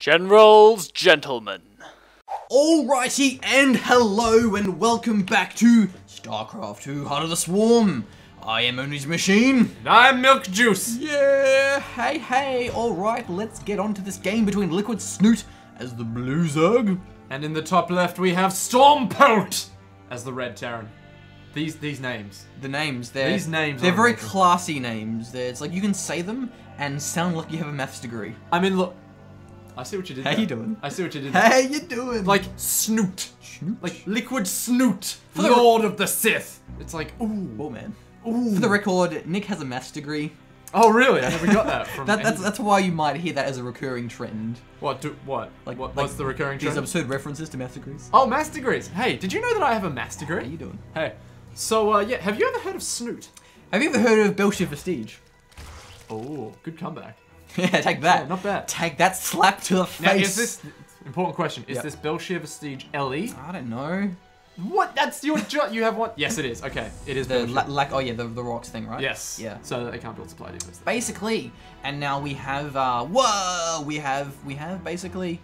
Generals, gentlemen. Alrighty, and hello, and welcome back to StarCraft II, Heart of the Swarm. I am Oni's Machine. And I'm Milk Juice. Yeah, hey, alright, let's get on to this game between LiquidSnute as the blue Zerg. And in the top left we have StormPolt as the red Terran. These names. The names, they're very classy names. It's like you can say them and sound like you have a maths degree. I mean, look. I see what you did there. How you doing? I see what you did How there. you doing? Like Snoot. Like LiquidSnute. For the Lord of the Sith. It's like, ooh. Oh man. Ooh. For the record, Nick has a maths degree. Oh really? I never got that from That's why you might hear that as a recurring trend. What? What's the recurring trend? These absurd references to maths degrees. Oh, maths degrees. Hey, did you know that I have a maths degree? How you doing? Hey. So, yeah, have you ever heard of Snoot? Have you ever heard of Belshire Vestige? Oh, good comeback. Yeah, take that. Yeah, not bad. Take that slap to the face. Now, is this... Important question. Is this Belshire Vestige LE? I don't know. What? That's your job. You have one? Yes, it is. Okay, it is The Belshire. oh yeah, the rocks thing, right? Yes. Yeah. So they can't build supply depots. Basically, and now we have we have basically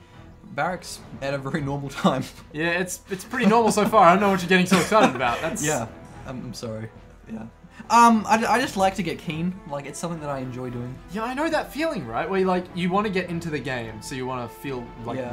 barracks at a very normal time. Yeah, it's pretty normal so far. I don't know what you're getting so excited about. That's... Yeah. I'm sorry. Yeah. I just like to get keen. Like, it's something that I enjoy doing. Yeah, I know that feeling, right? Where you want to get into the game, so you want to feel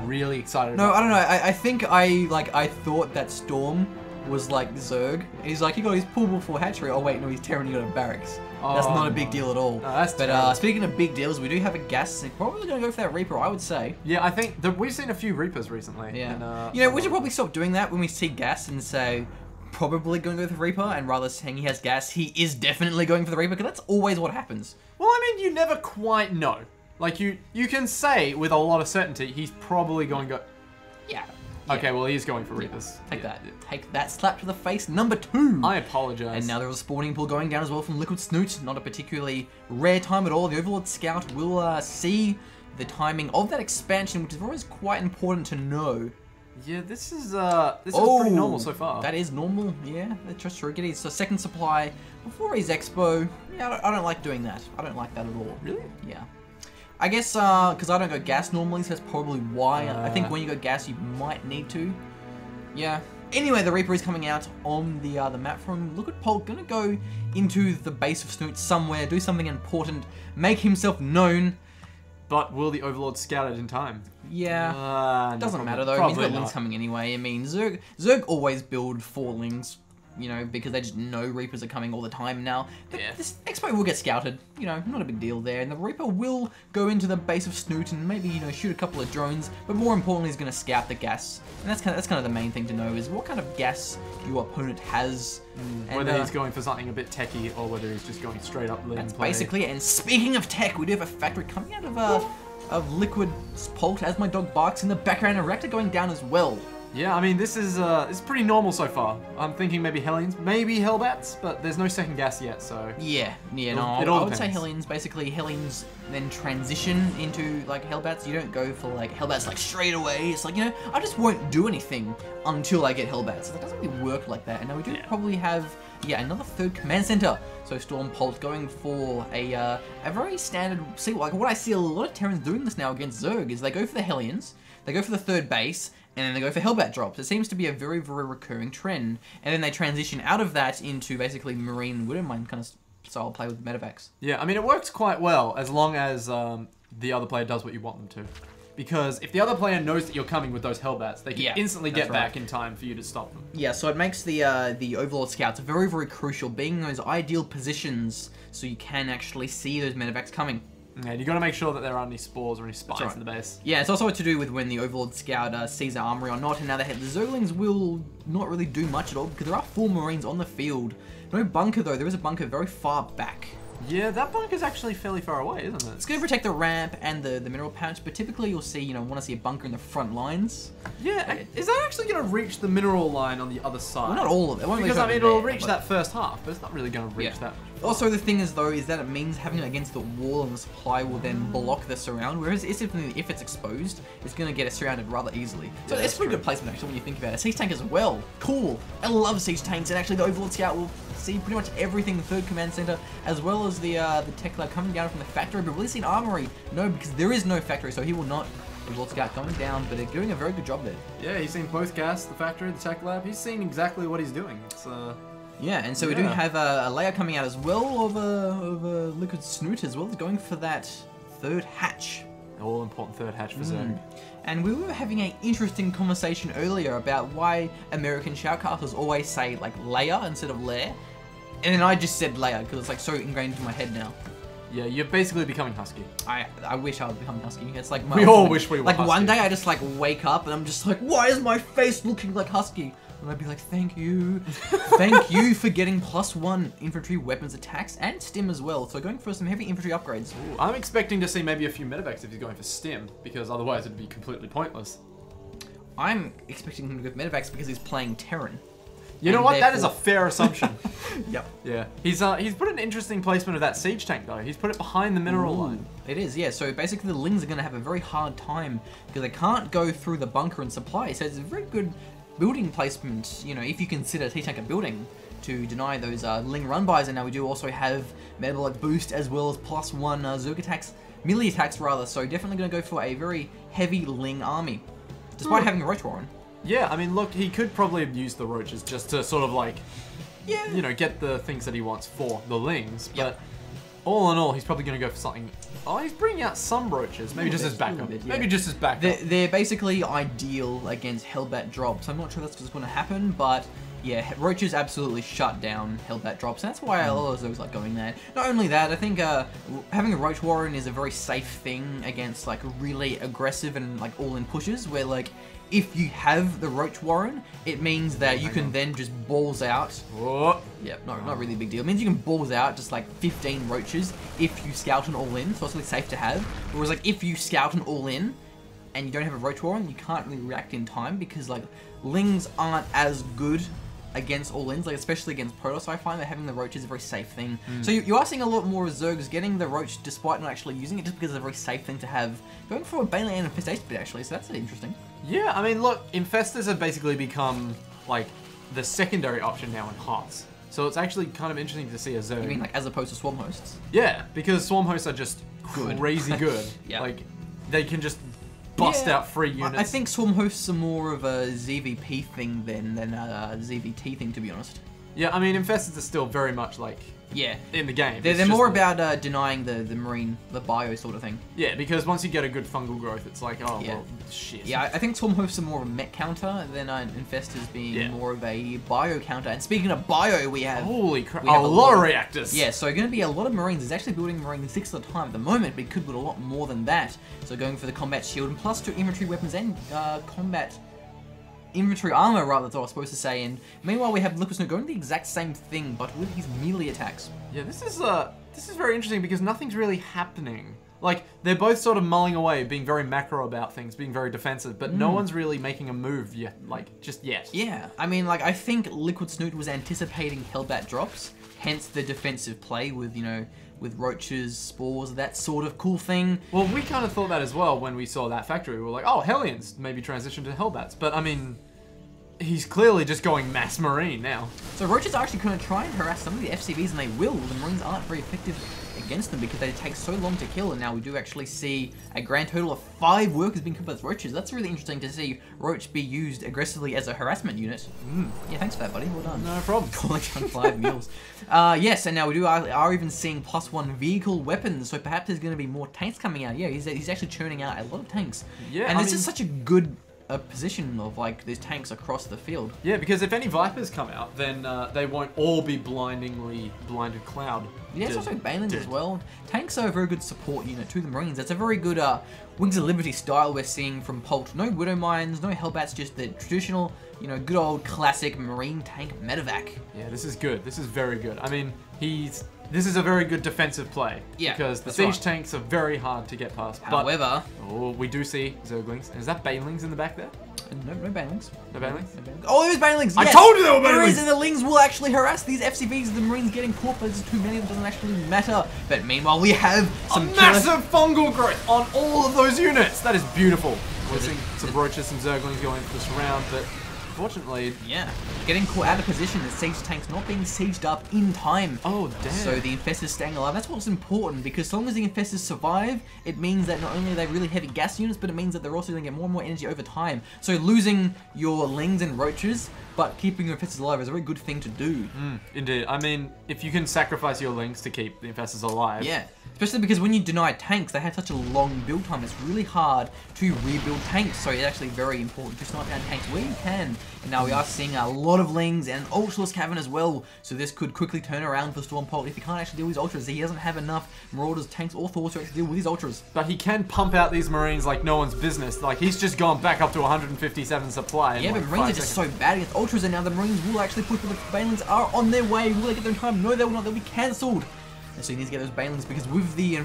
really excited. No, about I don't know. I think I thought that Storm was like Zerg. He's like, he got his pool before hatchery. Oh wait, no, he's Terran. He got a barracks. That's not a big deal at all. No, that's but terrible. speaking of big deals, we do have a gas. Probably gonna go for that Reaper, I would say. Yeah, I think that we've seen a few Reapers recently. Yeah. And, you know, we should probably stop doing that when we see gas and say, probably going to go for the Reaper, and rather saying he has gas, he is definitely going for the Reaper, because that's always what happens. Well, I mean, you never quite know. Like, you can say with a lot of certainty, he's probably going to go... Yeah. Okay, well, he's going for Reapers. Take that. Take that slap to the face, number 2. I apologize. And now there's a spawning pool going down as well from LiquidSnute. Not a particularly rare time at all. The Overlord Scout will see the timing of that expansion, which is always quite important to know. Yeah, this is pretty normal so far. That is normal, yeah. Just to get his second supply before his expo. Yeah, I don't like doing that. I don't like that at all. Really? Yeah. I guess because I don't go gas normally, so that's probably why. I think when you go gas, you might need to. Yeah. Anyway, the Reaper is coming out on the map from LiquidSnute. Gonna go into the base of Snoot somewhere, do something important, make himself known. But will the Overlord scout it in time? Yeah. Doesn't matter though. I mean, he's got Lings coming anyway. I mean, Zerg always build 4 Lings, you know, because they just know Reapers are coming all the time now. This Expo will get scouted, you know, not a big deal there. And the Reaper will go into the base of Snoot and maybe, you know, shoot a couple of drones. But more importantly, he's going to scout the gas. And that's kind of the main thing to know is what kind of gas your opponent has. Whether he's going for something a bit techy or whether he's just going straight up lean play. Basically, and speaking of tech, we do have a factory coming out of LiquidSnute as my dog barks in the background, and Rector going down as well. Yeah, I mean, this is pretty normal so far. I'm thinking maybe Hellions, maybe Hellbats, but there's no second gas yet, so... Yeah, no, I would say Hellions. Basically, Hellions then transition into, like, Hellbats. You don't go for, like, Hellbats, like, straight away. It's like, you know, I just won't do anything until I get Hellbats. It doesn't really work like that. And now we do probably have, another 3rd command center. So StormPolt going for a very standard... See, like, what I see a lot of Terrans doing this now against Zerg is they go for the Hellions, they go for the 3rd base, and then they go for Hellbat drops. It seems to be a very, very recurring trend. And then they transition out of that into basically Marine Widowmine kind of style play with Medevacs. Yeah, I mean, it works quite well as long as the other player does what you want them to. Because if the other player knows that you're coming with those Hellbats, they can instantly get back in time for you to stop them. Yeah, so it makes the Overlord Scouts very, very crucial, being in those ideal positions so you can actually see those Medevacs coming. Yeah, you got to make sure that there aren't any spores or any spies in the base. Yeah, it's also what to do with when the Overlord Scout sees our armory or not, and now the Zerglings will not really do much at all because there are 4 Marines on the field. No bunker though, there is a bunker very far back. Yeah, that bunker's actually fairly far away, isn't it? It's going to protect the ramp and the mineral pouch, but typically you'll see, want to see a bunker in the front lines. Yeah, is that actually going to reach the mineral line on the other side? Well, not all of it. Because, I mean, it'll reach that first half, but it's not really going to reach that. Also, the thing is, though, is that it means having it against the wall and the supply will then block the surround, whereas if it's exposed, it's going to get it surrounded rather easily. So it's a pretty good placement, actually, when you think about it. Siege tank as well. Cool. I love siege tanks, and actually the Overlord Scout will see pretty much everything, the 3rd command center, as well as the tech lab coming down from the factory, but will he see an armory? No, because there is no factory, so he will not The World Scout going down, but they're doing a very good job there. Yeah, he's seen both gas, the factory, the tech lab. He's seen exactly what he's doing. It's yeah, and so we do have a layer coming out as well of a LiquidSnute as well, going for that third hatch. All important third hatch for Zerg. And we were having an interesting conversation earlier about why American shoutcasters always say like layer instead of lair. And then I just said layer because it's like so ingrained into my head now. Yeah, you're basically becoming husky. I wish I would become husky. It's like we all wish we were like husky. One day I just like wake up and I'm just like, why is my face looking like husky? And I'd be like, thank you. Thank you for getting +1 infantry weapons attacks and stim as well. So going for some heavy infantry upgrades. Ooh, I'm expecting to see maybe a few medevacs if he's going for stim, because otherwise it'd be completely pointless. I'm expecting him to go for medevacs because he's playing Terran. You know what? That is a fair assumption. Yep. Yeah. He's put an interesting placement of that siege tank though. He's put it behind the mineral line. It is, yeah. So basically the Lings are going to have a very hard time because they can't go through the bunker and supply. So it's a very good building placement, you know, if you consider T-Tank a building, to deny those Ling run-bys. And now we do also have metabolic boost as well as +1 Zerg attacks, melee attacks rather. So definitely going to go for a very heavy Ling army, despite having a Roach Warren. Yeah, I mean, look, he could probably have used the roaches just to sort of like, yeah, you know, get the things that he wants for the Lings. But all in all, he's probably going to go for something. Oh, he's bringing out some roaches, maybe just as backup. Maybe just as backup. They're basically ideal against Hellbat drops. I'm not sure that's what's going to happen, but yeah, roaches absolutely shut down Hellbat drops, and that's why a lot of those like going there. Not only that, I think having a Roach Warren is a very safe thing against like really aggressive and like all-in pushes, where like if you have the Roach Warren, it means that you can then just balls out. Whoa. Yeah, not really a big deal. It means you can balls out just like 15 roaches if you scout an all-in, so it's really safe to have. Whereas like if you scout an all-in and you don't have a Roach Warren, you can't really react in time because like Lings aren't as good against all-ins, like especially against Protoss. I find that having the Roach is a very safe thing. So you are seeing a lot more Zergs getting the Roach despite not actually using it, just because it's a very safe thing to have. Going for a Baneland and Infestation bit actually, so that's interesting. Yeah, I mean, look, Infestors have basically become like the secondary option now in Hearts. So it's actually kind of interesting to see a Zerg. You mean like as opposed to Swarm Hosts? Yeah, because Swarm Hosts are just crazy good. Yeah. Like they can just bust out free units. I think Swarm Hosts are more of a ZVP thing than a ZVT thing, to be honest. Yeah, I mean, Infestors are still very much like in the game. They're more about denying the marine, the bio sort of thing. Yeah, because once you get a good fungal growth, it's like, oh, well, shit. Yeah, I think Swarm Hosts are more of a mech counter than Infestors being more of a bio counter. And speaking of bio, we have... Holy crap, a lot of reactors. Yeah, so going to be a lot of Marines. He's actually building Marines 6 at a time at the moment, but he could build a lot more than that. So going for the combat shield and +2 infantry weapons and combat... infantry armor, rather, that's what I was supposed to say. And meanwhile, we have LiquidSnute going the exact same thing, but with his melee attacks. Yeah, this is very interesting because nothing's really happening. Like, they're both sort of mulling away, being very macro about things, being very defensive, but no one's really making a move yet, like, just yet. Yeah, I mean, like, I think LiquidSnute was anticipating Hellbat drops, hence the defensive play with, you know, with roaches, spores, that sort of cool thing. Well, we kind of thought that as well when we saw that factory. We were like, oh, Hellions, maybe transition to Hellbats. But, I mean, he's clearly just going mass Marine now. So roaches are actually going to try and harass some of the FCVs, and they will. The Marines aren't very effective against them because they take so long to kill, and now we do actually see a grand total of 5 workers being killed by roaches. That's really interesting to see Roach be used aggressively as a harassment unit. Yeah, thanks for that, buddy. Well done. No problem. Calling down 5 mules. Yes, and now we are even seeing +1 vehicle weapons, so perhaps there's going to be more tanks coming out. Yeah, he's actually churning out a lot of tanks. Yeah, and this is such a good position of like these tanks across the field. Yeah, because if any Vipers come out, then they won't all be blindingly blinded cloud. Yeah, it's also Banelings as well. Tanks are a very good support unit to the Marines. That's a very good Wings of Liberty style we're seeing from Polt. No Widow Mines, no Hellbats, just the traditional, you know, good old classic Marine tank medevac. Yeah, this is good. This is very good. I mean, this is a very good defensive play. Yeah, because the siege tanks are very hard to get past. However, we do see Zerglings. Is that Banelings in the back there? No Banelings. No Banelings? Oh, there's Banelings! Yes. I told you there were Banelings! And the Lings will actually harass these FCVs. The Marines getting caught, but there's too many of them, doesn't actually matter. But meanwhile, we have some massive fungal growth on all of those units. That is beautiful. We're seeing some roaches, some Zerglings going for this round, but unfortunately. Yeah. Getting caught out of position, the siege tank's not being sieged up in time. Oh, damn. So the Infestors staying alive. That's what's important, because so long as the Infestors survive, it means that not only are they really heavy gas units, but it means that they're also going to get more and more energy over time. So losing your Lings and Roaches, but keeping your Infestors alive is a very good thing to do. Indeed. I mean, if you can sacrifice your Lings to keep the Infestors alive. Yeah. Especially because when you deny tanks, they have such a long build time. It's really hard to rebuild tanks, so it's actually very important to snipe down tanks where you can. And now we are seeing a lot of Lings and Ultraless Cavern as well, so this could quickly turn around for StormPolt if he can't actually deal with his Ultras. He doesn't have enough Marauders, tanks, or Thors to actually deal with his Ultras. But he can pump out these Marines like no one's business. Like, he's just gone back up to 157 supply. Yeah, like but Marines are just so bad against Ultras, and now the Marines will actually push, but the Banelings are on their way. Will they get them in time? No, they will not. They'll be cancelled. And so you need to get those Banelings, because with the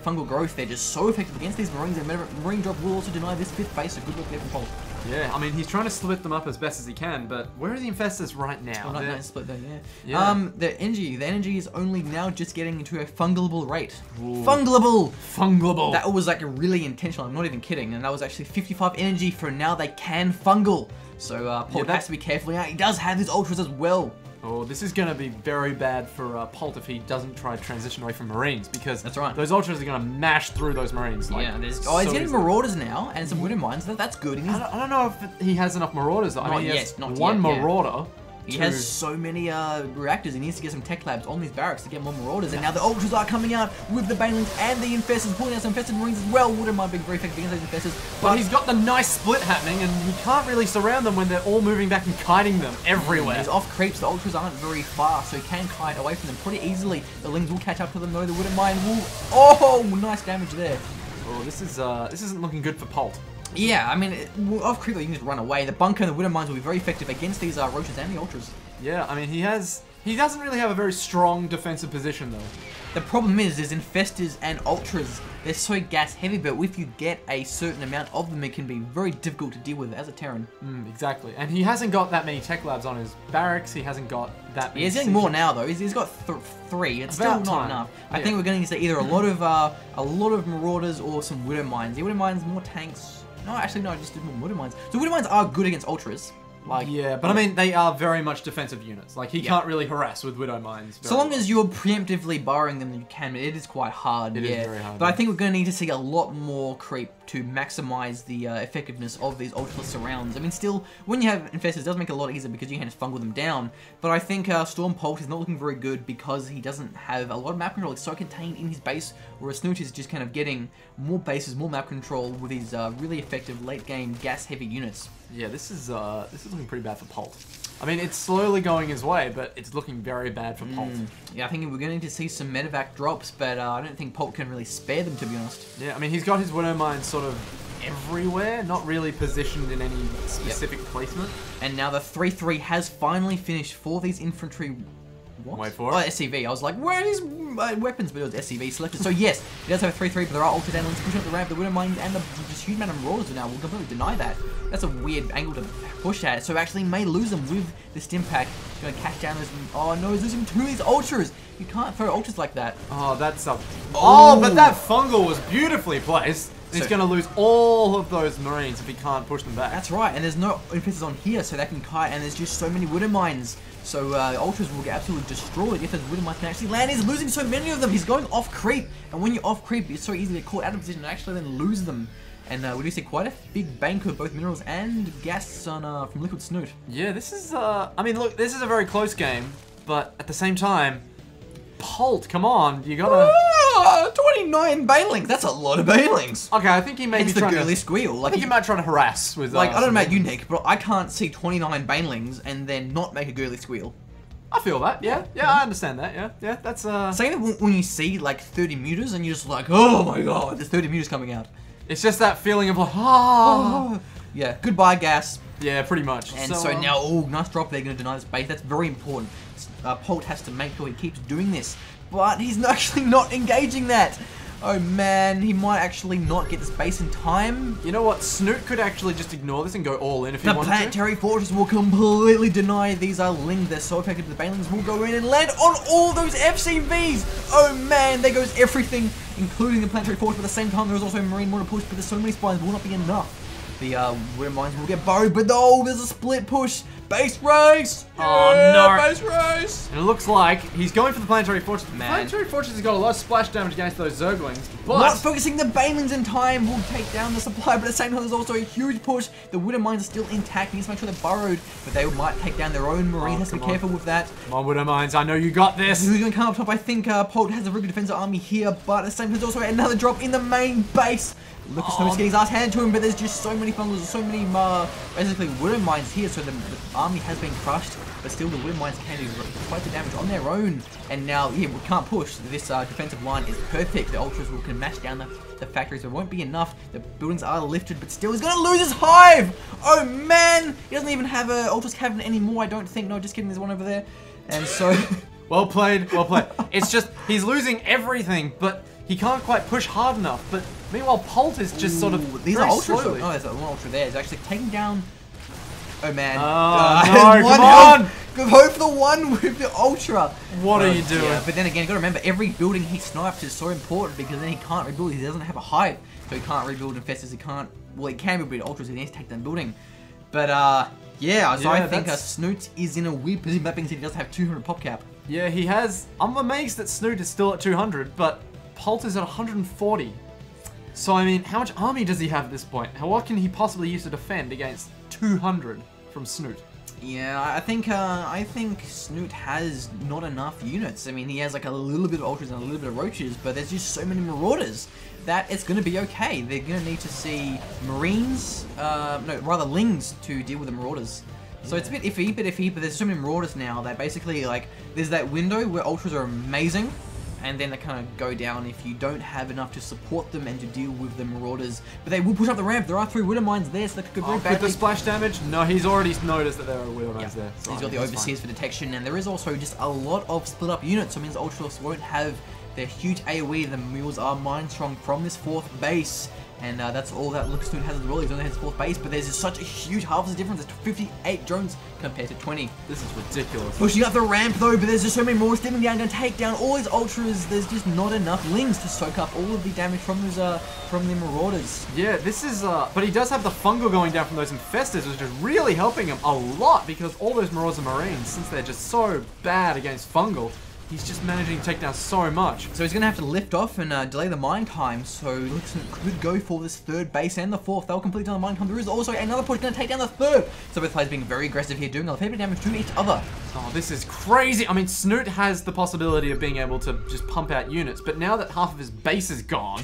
fungal growth, they're just so effective against these Marines, and Marine drop will also deny this 5th base, so good luck there from Polt. Yeah, I mean, he's trying to split them up as best as he can, but where are the Infestors right now? Oh, not split though, yeah. The energy is only now just getting into a fungable rate. Ooh. Fungable! That was like really intentional, I'm not even kidding, and that was actually 55 energy for now they can fungal. So Polt has to be careful. Now he does have his Ultras as well. Oh, this is going to be very bad for Polt if he doesn't try to transition away from Marines, because that's right. Those Ultras are going to mash through those Marines. Like, yeah, he's getting Marauders now, and some Widow Mines, that's good. I don't know if he has enough Marauders, though. I mean, he has one Marauder. He has so many reactors, he needs to get some tech labs on these barracks to get more Marauders, and now the Ultras are coming out with the Banelings and the Infestors, pulling out some Infested Marines as well. Widow Mine being very effective against those Infestors. But he's got the nice split happening, and he can't really surround them when they're all moving back and kiting them everywhere. He's off creeps, the Ultras aren't very far, so he can kite away from them pretty easily. The Lings will catch up to them though, the Widow Mine will... Oh, nice damage there. Oh, this isn't looking good for Polt. Yeah, I mean, off creep, you can just run away. The Bunker and the Widow Mines will be very effective against these Roaches and the Ultras. Yeah, I mean, he doesn't really have a very strong defensive position, though. The problem is Infestors and Ultras, they're so gas heavy, but if you get a certain amount of them, it can be very difficult to deal with as a Terran. Exactly. And he hasn't got that many tech labs on his barracks. He hasn't got that many. He's getting more now, though. He's got 3. It's still not enough. I think we're going to see either a lot of Marauders or some Widow Mines. The Widow Mines, more tanks. No, actually, no, I just did more Widow Mines. So Widow Mines are good against Ultras. Like, yeah, but I mean, they are very much defensive units. Like, he can't really harass with Widow Mines. So long as you're preemptively borrowing them, you can. It is quite hard, It is very hard. But I think we're going to need to see a lot more creep to maximize the effectiveness of these Ultraless surrounds. I mean, still, when you have Infestors, it does make it a lot easier because you can just fungal them down. But I think StormPolt is not looking very good because he doesn't have a lot of map control. It's so contained in his base, whereas Snute is just kind of getting more bases, more map control with these really effective late-game gas-heavy units. Yeah, this is looking pretty bad for Polt. I mean, it's slowly going his way, but it's looking very bad for Polt. Yeah, I think we're going to need to see some medevac drops, but I don't think Polt can really spare them, to be honest. Yeah, I mean, he's got his Widow Mine sort of everywhere, not really positioned in any specific placement. And now the 3-3 has finally finished for these infantry... What? Wait for it. Oh, SCV. I was like, where are his weapons? But it was SCV selected. So yes, it does have a 3-3, but there are Ultra Danelings pushing up the ramp. The Widow Mine and the just huge amount of Marauders now will completely deny that. That's a weird angle to push at. So actually may lose them with the Stim Pack. Going to catch down those... Oh no, he's losing 2 of these Ultras. You can't throw Ultras like that. Oh, that's a... Oh, but that fungal was beautifully placed. He's going to lose all of those Marines if he can't push them back. That's right, and there's no Infestors on here, so they can kite, and there's just so many Widow Mines. So Ultras will get absolutely destroyed if those Widow Mines can actually land. He's losing so many of them. He's going off creep, and when you're off creep, it's so easy to get caught out of position and actually then lose them. And we do see quite a big bank of both minerals and gas on from LiquidSnute. Yeah, this is... I mean, look, this is a very close game, but at the same time, Polt, come on, you gotta... 29 Banelings, that's a lot of Banelings. Okay, I think he may be trying to... squeal. Like, I think he might try to harass with... Like, I don't know about you, Nick, but I can't see 29 Banelings and then not make a girly squeal. I feel that, yeah, I understand that, yeah, that's Same when you see, like, 30 mutas and you're just like, oh my god, there's 30 mutas coming out. It's just that feeling of like, oh. Yeah, goodbye gas. Yeah, pretty much. And so now, oh, nice drop, they're going to deny this base. That's very important. Polt has to make sure he keeps doing this. But he's actually not engaging that. Oh man, he might actually not get this base in time. You know what? Snute could actually just ignore this and go all in if he wanted to. The Planetary Fortress will completely deny these Lings. They're so effective. The Banelings will go in and land on all those FCVs. Oh man, there goes everything, including the Planetary Fortress. But at the same time, there's also a Marine Mortar push, but there's so many spines, will not be enough. The Wooden Mines will get burrowed, but no, there's a split push. Base race! Oh, yeah, no. Base race! And it looks like he's going for the Planetary Fortress. Man. The Planetary Fortress has got a lot of splash damage against those Zerglings, but... Not focusing the Banelings in time will take down the supply, but at the same time, there's also a huge push. The Wooden Mines are still intact. He needs to make sure they're burrowed, but they might take down their own Marine. Has to be careful with that. Come on, Wooden Mines. I know you got this. Who's going to come up top? I think Polt has a very good defensive army here, but at the same time, there's also another drop in the main base. LiquidSnute's getting his ass handed to him, but there's just so many fungals, so many basically Wooden Mines here, so the army has been crushed, but still the Wooden Mines can do quite the damage on their own. And now, yeah, we can't push. This defensive line is perfect. The Ultras can mash down the factories. It won't be enough. The buildings are lifted, but still he's going to lose his hive! Oh man! He doesn't even have a Ultras Cavern anymore, I don't think. No, just kidding, there's one over there. And so... Well played, well played. It's just, he's losing everything, but he can't quite push hard enough. But meanwhile, Polt is just sort of these are Ultras. slowly. Oh, there's one Ultra there. He's actually taking down... Oh man. No, come on! Good hope for the one with the Ultra. What are you doing? Yeah, but then again, you gotta remember, every building he snipes is so important because then he can't rebuild. He doesn't have a hive, so he can't rebuild infestors. He can't... Well, he can rebuild Ultras. He needs to take down building. But, yeah, so I think Snute is in a weird position. That being said, he does have 200 pop cap. Yeah, he has. I'm amazed that Snute is still at 200, but Polt is at 140. So, I mean, how much army does he have at this point? What can he possibly use to defend against 200 from Snute? Yeah, I think Snute has not enough units. I mean, he has like a little bit of Ultras and a little bit of Roaches, but there's just so many Marauders that it's going to be okay. They're going to need to see Marines, no, rather Lings to deal with the Marauders. So it's a bit iffy, but there's so many Marauders now that basically, like, there's that window where Ultras are amazing, and then they kind of go down if you don't have enough to support them and to deal with the Marauders. But they will push up the ramp. There are 3 Wooden Mines there, so that could go very badly. With the splash damage? No, he's already noticed that there are Wooden Mines there. So he's got the Overseers for detection, and there is also just a lot of split up units, so it means Ultras won't have their huge AoE. The mules are mine strong from this 4th base. And that's all that LiquidSnute has as well. He's only has 4th base, but there's just such a huge harvest difference. There's 58 drones compared to 20. This is ridiculous. Pushing up the ramp though, but there's just so many more stepping down, going to take down all his Ultras. There's just not enough Lings to soak up all of the damage from those from the Marauders. Yeah, this is but he does have the fungal going down from those infestors, which is really helping him a lot because all those Marauders are Marines, since they're just so bad against fungal. He's just managing to take down so much. So he's going to have to lift off and delay the mine time. So LiquidSnute could go for this 3rd base and the 4th. They'll complete on the mine time. There is also another push going to take down the 3rd. So both players being very aggressive here, doing a fair bit of damage to each other. Oh, this is crazy. I mean, Snute has the possibility of being able to just pump out units. But now that half of his base is gone,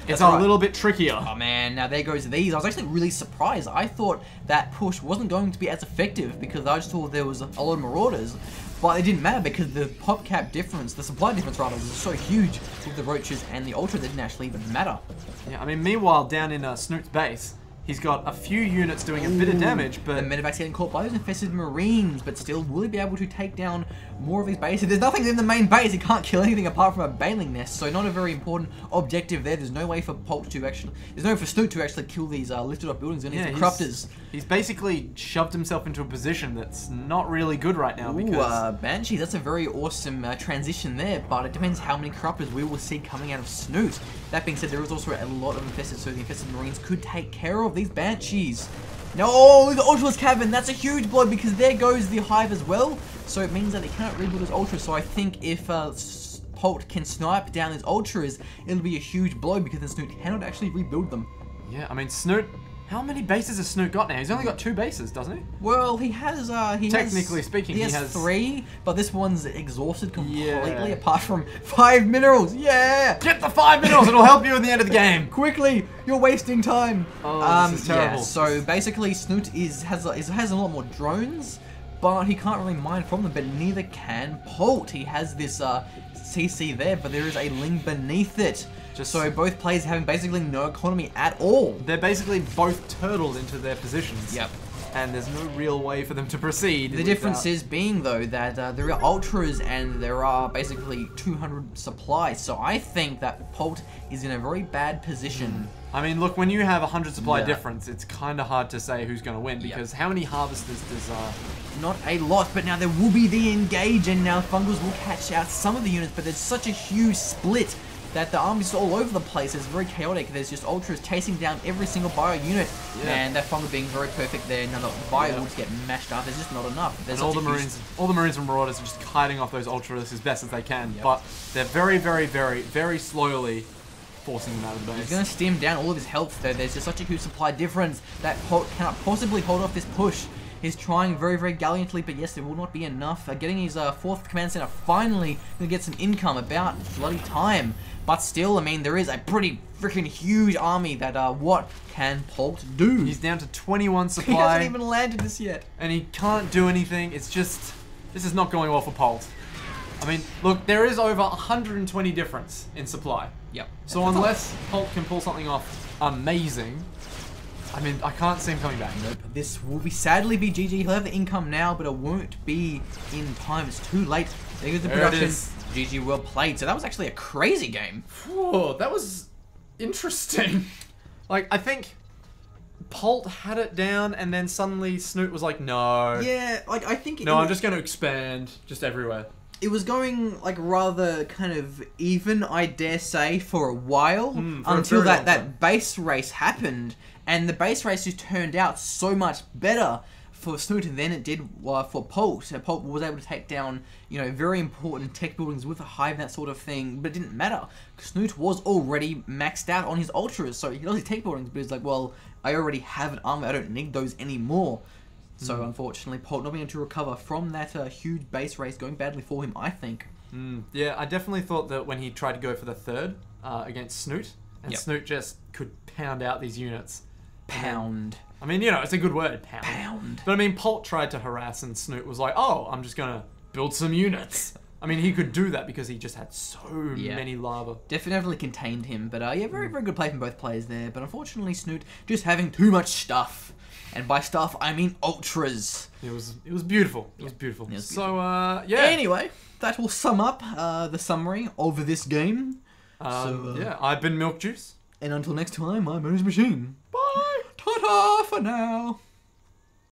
it's a little bit trickier. Oh man, now there goes these. I was actually really surprised. I thought that push wasn't going to be as effective because I just thought there was a lot of Marauders. But it didn't matter because the pop cap difference, the supply difference rather, was so huge with the Roaches and the Ultra that didn't actually even matter. Yeah, I mean, meanwhile, down in Snute's base, he's got a few units doing a bit of damage, but... The medevac's getting caught by those infested Marines, but still, will he be able to take down more of his base? If there's nothing in the main base, he can't kill anything apart from a Baneling nest, so not a very important objective there. There's no way for Polt to actually... There's no way for Snute to actually kill these lifted up buildings and these Corruptors. He's basically shoved himself into a position that's not really good right now because... Banshee, that's a very awesome transition there, but it depends how many Corruptors we will see coming out of Snute. That being said, there is also a lot of infested, so the infested Marines could take care of these Banshees. No, the Ultras Cavern, that's a huge blow because there goes the hive as well. So it means that they cannot rebuild his Ultras. So I think if Polt can snipe down his Ultras, it'll be a huge blow because then Snute cannot actually rebuild them. Yeah, I mean, Snute... How many bases has Snute got now? He's only got 2 bases, doesn't he? Well, he has... Technically speaking, he has 3, but this one's exhausted completely apart from 5 minerals. Yeah! Get the 5 minerals! It'll help you in the end of the game. Quickly! You're wasting time. Oh, this is terrible. Yeah, so basically, Snute has a lot more drones, but he can't really mine from them, but neither can Polt. He has this CC there, but there is a Ling beneath it. So both players having basically no economy at all. They're basically both turtled into their positions. Yep. And there's no real way for them to proceed. The difference is being, though, that there are Ultras and there are basically 200 supplies. So I think that Polt is in a very bad position. I mean, look, when you have 100 supply difference, it's kind of hard to say who's going to win because how many harvesters does... Not a lot, but now there will be the engage and now Fungals will catch out some of the units, but there's such a huge split that the army's all over the place. It's very chaotic. There's just ultras chasing down every single bio unit, and that Fungal being very perfect there. Now the bio will just get mashed up. There's just not enough. There's and all the Marines and Marauders are just kiting off those ultras as best as they can, but they're very slowly forcing him out of the base. He's going to stem down all of his health though. There's just such a huge supply difference that Polt cannot possibly hold off this push. He's trying very gallantly, but yes, it will not be enough. Getting his 4th command center finally going to get some income about bloody time. But still, I mean, there is a pretty freaking huge army that, what can Polt do? He's down to 21 supply. He hasn't even landed this yet. And he can't do anything. It's just, this is not going well for Polt. I mean, look, there is over 120 difference in supply. Yep. So unless Polt can pull something off amazing, I mean, I can't see him coming back. Nope. This will sadly be GG. He'll have the income now, but it won't be in time. It's too late. There goes the production. GG, well played. So that was actually a crazy game. Whoa, that was interesting. Like, I think Polt had it down, and then suddenly Snute was like, no. Yeah, like, I think... No, I'm just going to expand just everywhere. It was going, like, rather kind of even, I dare say, for a while, until that base race happened. And the base race just turned out so much better for Snute than it did for Polt. So Polt was able to take down, you know, very important tech buildings with a hive and that sort of thing, but it didn't matter. Snute was already maxed out on his ultras, so he lost his tech buildings, but he's like, well, I already have an army, I don't need those anymore. So unfortunately, Polt not being able to recover from that huge base race, going badly for him, I think. Yeah, I definitely thought that when he tried to go for the 3rd against Snute, and Snute just could pound out these units. Pound. I mean, you know, it's a good word, pound. Pound. But I mean, Polt tried to harass, and Snute was like, oh, I'm just gonna build some units. I mean, he could do that because he just had so many lava. Definitely contained him, but yeah, very good play from both players there. But unfortunately, Snute just having too much stuff. And by stuff, I mean ultras. It was beautiful. It was beautiful. So, yeah. Anyway, that will sum up the summary of this game. Yeah, I've been Milk Juice. And until next time, I'm Machine. Bye! Ta-ta for now!